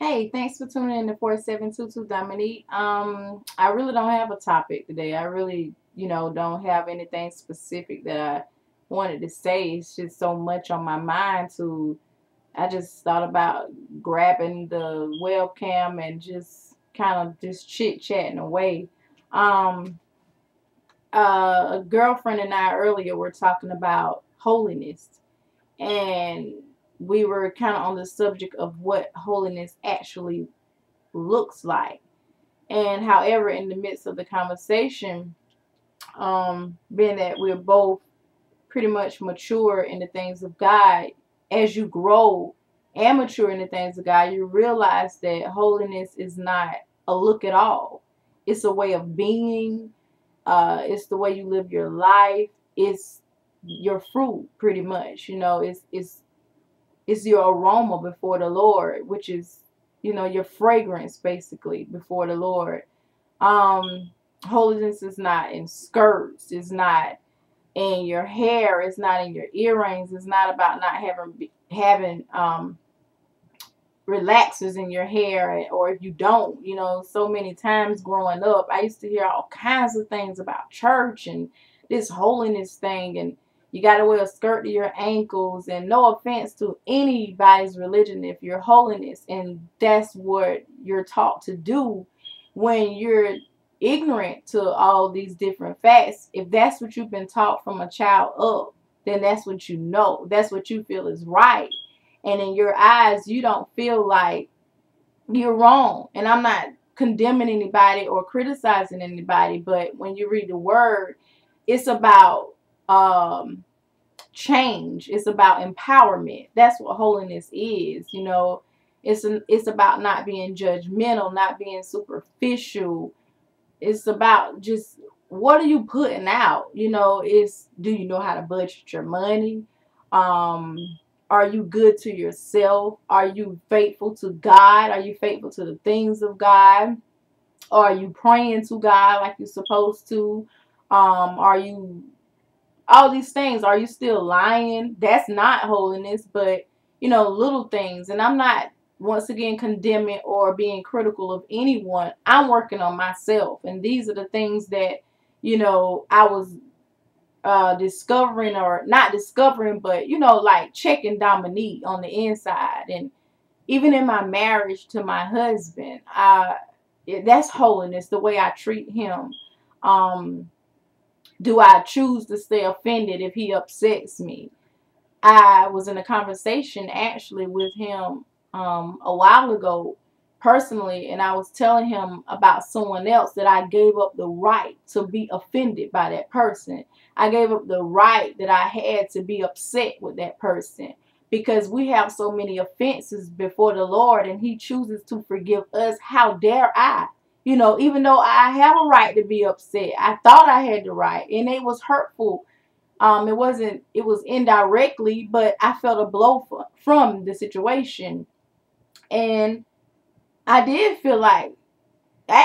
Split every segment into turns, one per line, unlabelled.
Hey, thanks for tuning in to 4722 Dominique. I really don't have a topic today. I really, don't have anything specific that I wanted to say. It's just so much on my mind to I just thought about grabbing the webcam and just kind of just chit chatting away. Um, a girlfriend and I earlier were talking about holiness, and we were kind of on the subject of what holiness actually looks like. And however, in the midst of the conversation, being that we're both pretty much mature in the things of God, as you grow and mature in the things of God, you realize that holiness is not a look at all. It's a way of being. It's the way you live your life. It's your fruit, pretty much. It's your aroma before the Lord, which is your fragrance basically before the Lord. Um, Holiness is not in skirts. It's not in your hair. It's not in your earrings. It's not about not having relaxers in your hair, or if you don't, so many times growing up, I used to hear all kinds of things about church and this holiness thing, and you got to wear a skirt to your ankles. And no offense to anybody's religion, if you're holiness and that's what you're taught to do, when you're ignorant to all these different facts, if that's what you've been taught from a child up, then that's what you know. That's what you feel is right. And in your eyes, you don't feel like you're wrong. And I'm not condemning anybody or criticizing anybody, but when you read the word, it's about change. It's about empowerment. That's what holiness is. It's about not being judgmental, not being superficial. It's about just, what are you putting out? Is, do you know how to budget your money? Um, are you good to yourself? Are you faithful to God? Are you faithful to the things of God? Are you praying to God like you're supposed to? Are you, all these things? Are you still lying? That's not holiness, but little things. And I'm not, once again, condemning or being critical of anyone. I'm working on myself, and these are the things that I was discovering, or not discovering, but like checking Dominique on the inside. And even in my marriage to my husband, that's holiness, the way I treat him. um do I choose to stay offended if he upsets me? I was in a conversation actually with him a while ago personally, and I was telling him about someone else, that I gave up the right to be offended by that person. I gave up the right that I had to be upset with that person, because we have so many offenses before the Lord and he chooses to forgive us. How dare I? Even though I have a right to be upset, I thought I had the right, and it was hurtful. It wasn't, it was indirectly, but I felt a blow from the situation. And I did feel like,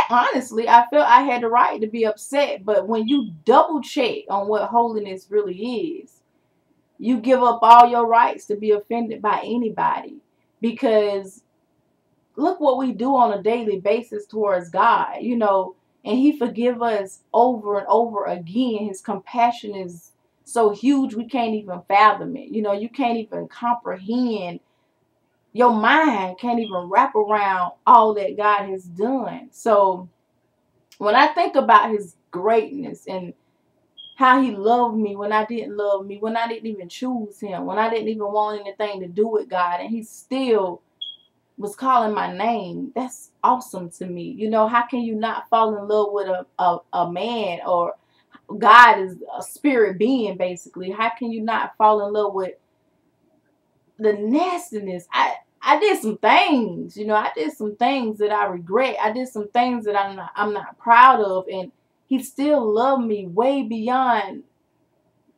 honestly, I felt I had the right to be upset. But when you double check on what holiness really is, you give up all your rights to be offended by anybody. Because look what we do on a daily basis towards God, and he forgive us over and over again. His compassion is so huge we can't even fathom it. You can't even comprehend. Your mind can't even wrap around all that God has done. So when I think about his greatness and how he loved me when I didn't love me, when I didn't even choose him, when I didn't even want anything to do with God, and he still was calling my name, that's awesome to me. How can you not fall in love with a man, or God is a spirit being basically? How can you not fall in love with the nastiness? I did some things, I did some things that I regret. I did some things that I'm not proud of, and he still loved me way beyond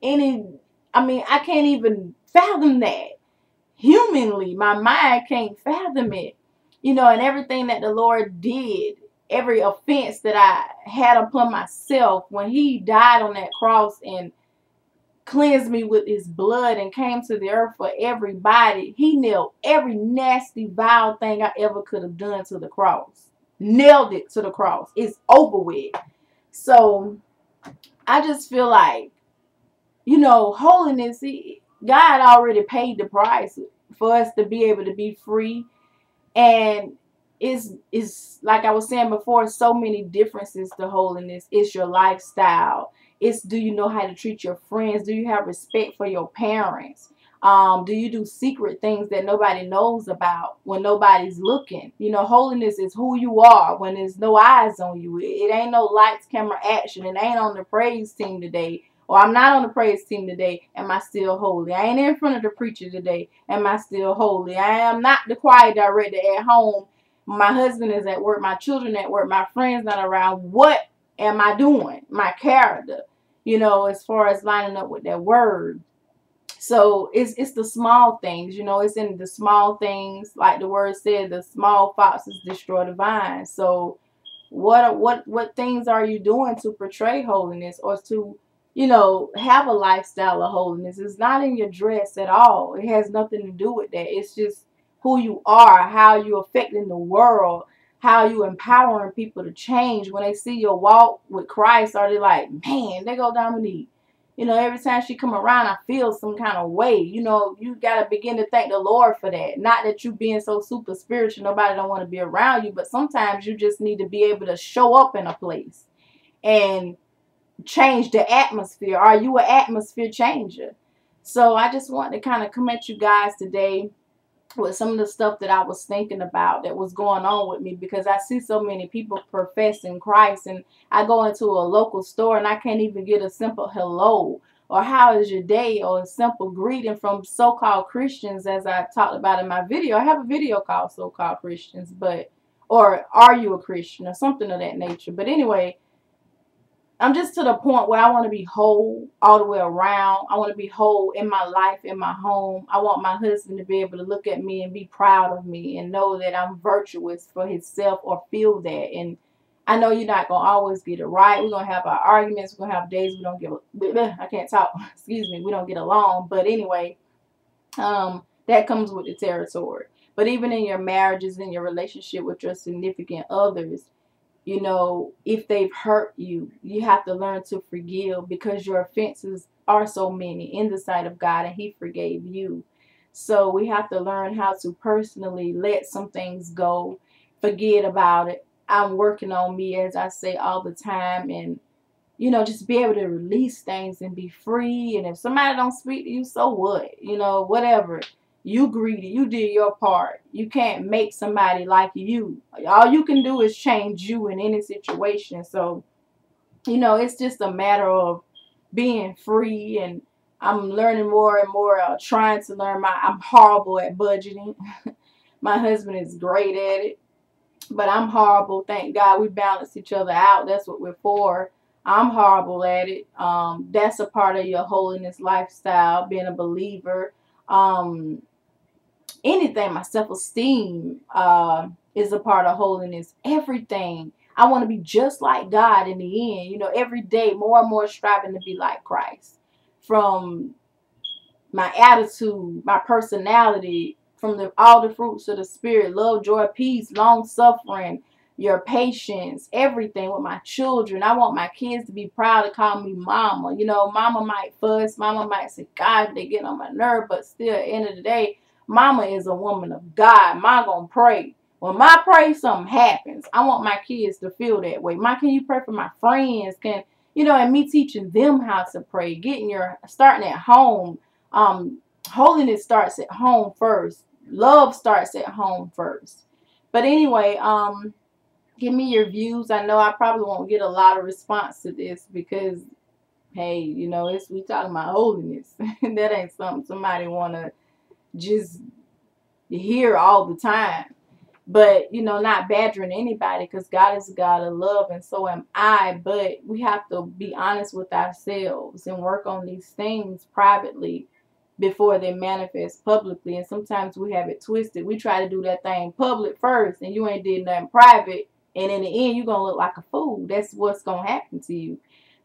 any. I mean, I can't even fathom that. Humanly, my mind can't fathom it. And everything that the Lord did, every offense that I had upon myself, when he died on that cross and cleansed me with his blood and came to the earth for everybody. He nailed every nasty, vile thing I ever could have done to the cross. Nailed it to the cross. It's over with. So I just feel like, holiness, God already paid the price for us to be able to be free. And it's like I was saying before, so many differences to holiness. It's your lifestyle. It's, do you know how to treat your friends? Do you have respect for your parents? Do you do secret things that nobody knows about when nobody's looking? Holiness is who you are when there's no eyes on you. It ain't no lights, camera, action. It ain't on the praise team today. Or I'm not on the praise team today. Am I still holy? I ain't in front of the preacher today. Am I still holy? I am not the choir director at home. My husband is at work. My children at work. My friends not around. What am I doing? My character, as far as lining up with that word. So it's the small things, it's in the small things, like the word said, the small foxes destroy the vine. So what things are you doing to portray holiness, or to, have a lifestyle of holiness? It's not in your dress at all. It has nothing to do with that. It's just who you are, how you're affecting the world, how you empowering people to change. When they see your walk with Christ, are they like, man, they go Dominique. Every time she come around, I feel some kind of way. You got to begin to thank the Lord for that. Not that you being so super spiritual, nobody don't want to be around you, but sometimes you just need to be able to show up in a place and change the atmosphere. Are you an atmosphere changer? So I just want to kind of come at you guys today with some of the stuff that I was thinking about that was going on with me, because I see so many people professing Christ, and I go into a local store and I can't even get a simple hello or how is your day or a simple greeting from so-called Christians, as I talked about in my video. I have a video called So-Called Christians, or Are You a Christian, or something of that nature. But anyway, I'm just to the point where I want to be whole all the way around. I want to be whole in my life, in my home. I want my husband to be able to look at me and be proud of me and know that I'm virtuous for himself, or feel that. And I know you're not going to always get it right. We're going to have our arguments. We're going to have days we don't I can't talk. Excuse me. We don't get along. But anyway, that comes with the territory. But even in your marriages, in your relationship with your significant others, if they've hurt you, you have to learn to forgive, because your offenses are so many in the sight of God, and He forgave you. So we have to learn how to personally let some things go, forget about it. I'm working on me, as I say all the time, and just be able to release things and be free. And if somebody don't speak to you, so what? Whatever. You greedy. You did your part. You can't make somebody like you. All you can do is change you in any situation. So, it's just a matter of being free. And I'm learning more and more, trying to learn. I'm horrible at budgeting. My husband is great at it, but I'm horrible. Thank God we balance each other out. That's what we're for. I'm horrible at it. That's a part of your holiness lifestyle, being a believer. Anything, my self-esteem is a part of holiness. Everything. I want to be just like God in the end. Every day more and more striving to be like Christ. From my attitude, my personality, from all the fruits of the Spirit: love, joy, peace, long suffering, your patience, everything with my children. I want my kids to be proud to call me mama. Mama might fuss, mama might say, God, they get on my nerve, but still, at the end of the day, mama is a woman of God. Mama gonna pray. When I pray, something happens. I want my kids to feel that way. Can you pray for my friends? And me teaching them how to pray, starting at home. Holiness starts at home first. Love starts at home first. But anyway, give me your views. I know I probably won't get a lot of response to this, because, hey, we talking about holiness. That ain't something somebody want to just hear all the time. But, not badgering anybody, because God is a God of love, and so am I. But we have to be honest with ourselves and work on these things privately before they manifest publicly. And sometimes we have it twisted. We try to do that thing public first, and you ain't did nothing private, and in the end you're gonna look like a fool. That's what's gonna happen to you.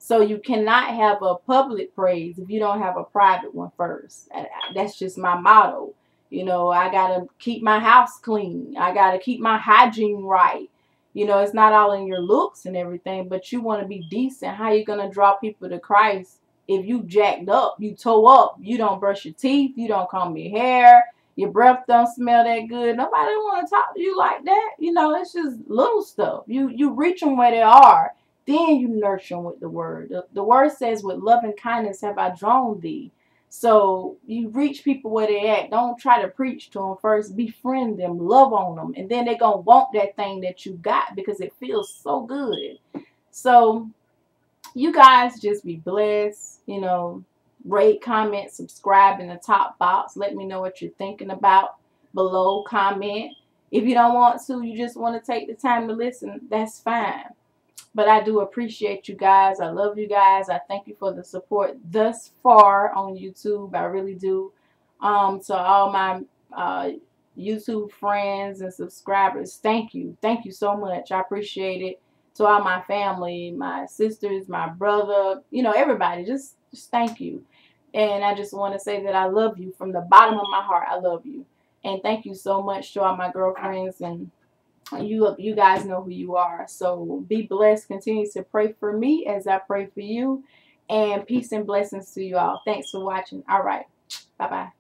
So you cannot have a public praise if you don't have a private one first. That's just my motto. You know, I got to keep my house clean. I got to keep my hygiene right. You know, it's not all in your looks and everything, but you want to be decent. How you going to draw people to Christ if you jacked up, you toe up, you don't brush your teeth, you don't comb your hair, your breath don't smell that good? Nobody want to talk to you like that. You know, it's just little stuff. You reach them where they are, then you nurture them with the word. The word says, with love and kindness have I drawn thee. So you reach people where they at. Don't try to preach to them first. Befriend them, love on them, and then they're going to want that thing that you got because it feels so good. So you guys just be blessed. You know, rate, comment, subscribe in the top box. Let me know what you're thinking about below. Comment. If you don't want to, you just want to take the time to listen, that's fine. But I do appreciate you guys. I love you guys. I thank you for the support thus far on YouTube. I really do. To all my YouTube friends and subscribers, thank you. Thank you so much. I appreciate it. To all my family, my sisters, my brother, you know, everybody, just thank you. And I just want to say that I love you from the bottom of my heart. I love you. And thank you so much to all my girlfriends, and you guys know who you are. So be blessed. Continue to pray for me as I pray for you. And peace and blessings to you all. Thanks for watching. All right. Bye-bye.